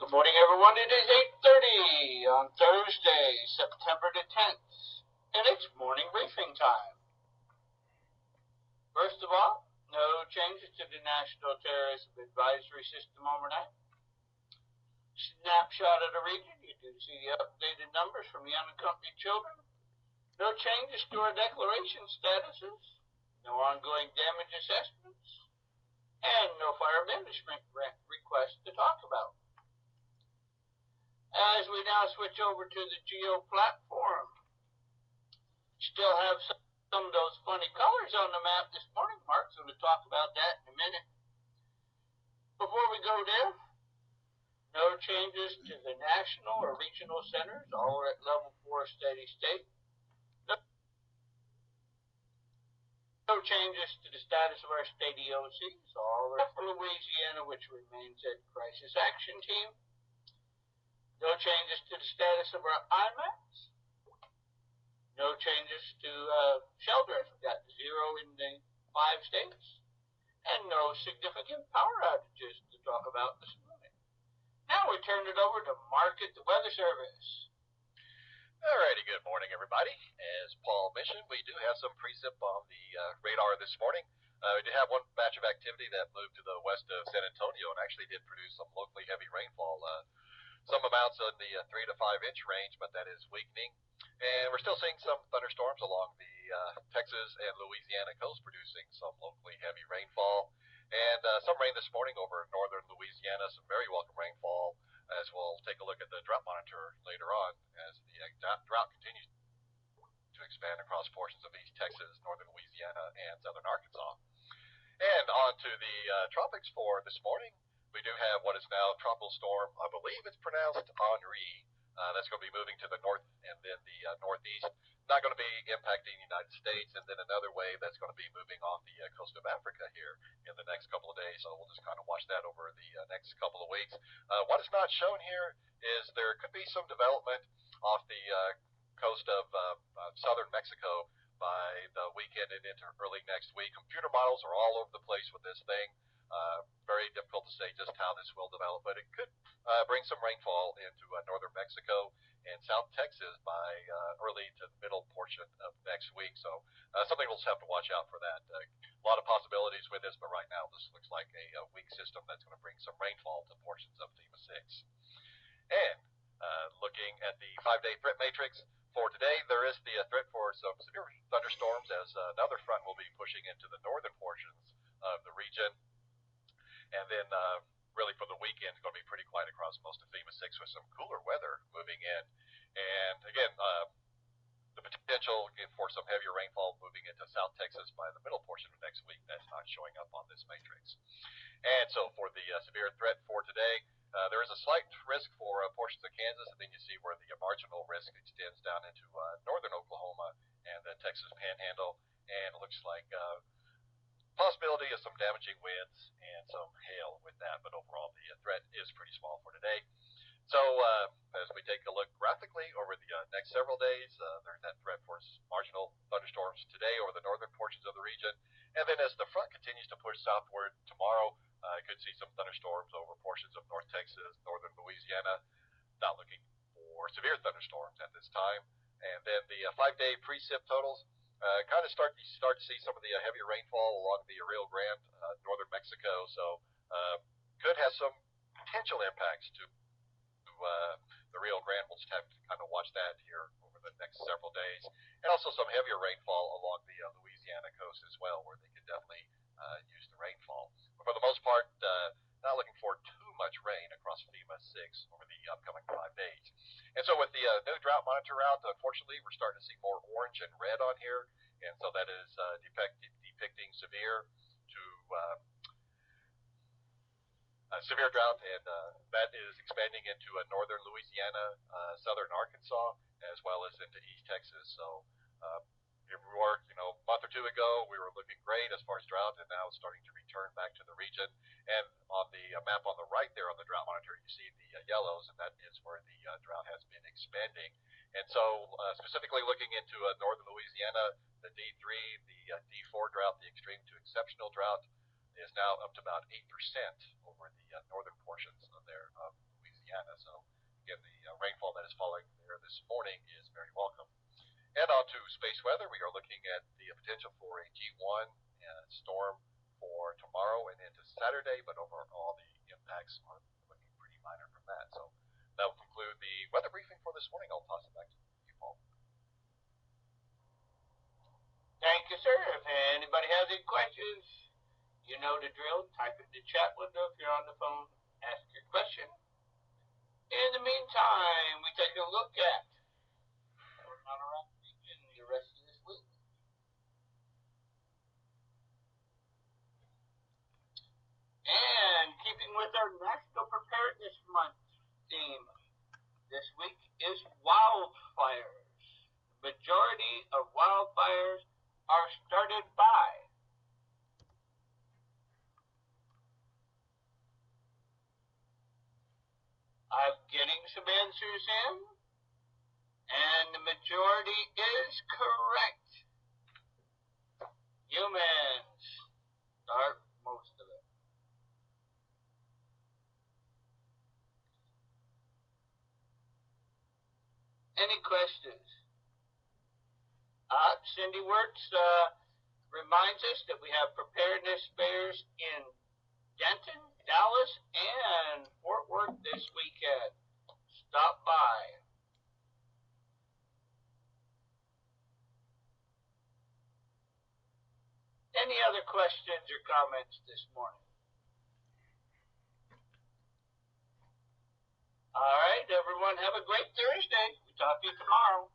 Good morning, everyone. It is 8:30 on Thursday, September the 10th, and it's morning briefing time. First of all, no changes to the National Terrorism Advisory System overnight. Snapshot of the region, you do see the updated numbers from the unaccompanied children. No changes to our declaration statuses, no ongoing damage assessments, and no fire management requests to talk about. As we now switch over to the Geo platform, still have some of those funny colors on the map this morning. Mark's going to talk about that in a minute. Before we go there, no changes to the national or regional centers. All are at level 4 steady state. No changes to the status of our state EOCs. All are for Louisiana, which remains at crisis action team. No changes to the status of our IMAX. No changes to shelters. We've got 0 in the 5 states. And no significant power outages to talk about this morning. Now we turn it over to Mark at the Weather Service. Alrighty, good morning, everybody. As Paul mentioned, we do have some precip on the radar this morning. We did have one batch of activity that moved to the west of San Antonio and actually did produce some locally heavy rainfall. Some amounts in the 3 to 5 inch range, but that is weakening. And we're still seeing some thunderstorms along the Texas and Louisiana coast, producing some locally heavy rainfall. And some rain this morning over northern Louisiana, some very welcome rainfall, as we'll take a look at the drought monitor later on as the drought continues to expand across portions of East Texas, northern Louisiana, and southern Arkansas. And on to the tropics for this morning. We do have what is now tropical storm, I believe it's pronounced Henri. That's going to be moving to the north and then the northeast. Not going to be impacting the United States, and then another wave that's going to be moving off the coast of Africa here in the next couple of days. So we'll just kind of watch that over the next couple of weeks. What is not shown here is there could be some development off the coast of southern Mexico by the weekend and into early next week. Computer models are all over the place with this thing. Very difficult to say just how this will develop, but it could bring some rainfall into northern Mexico and South Texas by early to middle portion of next week. So something we'll just have to watch out for that. A lot of possibilities with this, but right now this looks like a weak system that's going to bring some rainfall to portions of Fema 6. And looking at the 5-day threat matrix for today, there is the threat for some severe thunderstorms as another front will be pushing into the northern portions of the region. And then really for the weekend, it's going to be pretty quiet across most of Fema 6 with some cooler weather moving in. And again, the potential for some heavier rainfall moving into South Texas by the middle portion of next week. That's not showing up on this matrix. And so for the severe threat for today, there is a slight risk for portions of Kansas, and then you see where the marginal risk extends down into northern Oklahoma and the Texas Panhandle. And it looks like possibility of some damaging winds and some hail with that, but overall the threat is pretty small for today. So as we take a look graphically over the next several days, there's that threat for marginal thunderstorms today over the northern portions of the region. And then as the front continues to push southward tomorrow, I could see some thunderstorms over portions of North Texas, northern Louisiana. Not looking for severe thunderstorms at this time. And then the 5-day precip totals, kind of start to see some of the heavier rainfall along the Rio Grande, northern Mexico. So could have some potential impacts to the Rio Grande. We'll just have to kind of watch that here over the next several days. And also some heavier rainfall along the Louisiana coast as well, where they could definitely use the rainfall. But for the most part, not looking for too much rain across Fema 6 over the upcoming 5 days. And so with the new drought monitor out, unfortunately, we're starting to see more orange and red on here. And so that is depicting severe to severe drought, and that is expanding into northern Louisiana, southern Arkansas, as well as into East Texas. So here we were, a month or two ago, we were looking great as far as drought, and now it's starting to return back to the region. And on the map on the right there on the drought monitor, you see the yellows, and that is where the drought has been expanding. And so specifically looking into northern Louisiana, the D3, the D4 drought, the extreme to exceptional drought, is now up to about 8% over the northern portions of Louisiana. And on to space weather. We are looking at the potential for a G1 storm for tomorrow and into Saturday, but overall the impacts are looking pretty minor from that. So that will conclude the weather briefing for this morning. I'll toss it back to you, Paul. Thank you, sir. If anybody has any questions, you know the drill. Type it in the chat window. If you're on the phone, ask your question. In the meantime, we take a look at the rest of this week. And keeping with our National Preparedness Month theme, this week is wildfires. The majority of wildfires are started by I'm getting some answers in, and the majority is correct. Humans start most of it. Any questions? Cindy Works reminds us that we have preparedness fairs in Denton, Dallas, and Fort Worth this weekend. Stop by. Any other questions or comments this morning? All right, everyone, have a great Thursday. We'll talk to you tomorrow.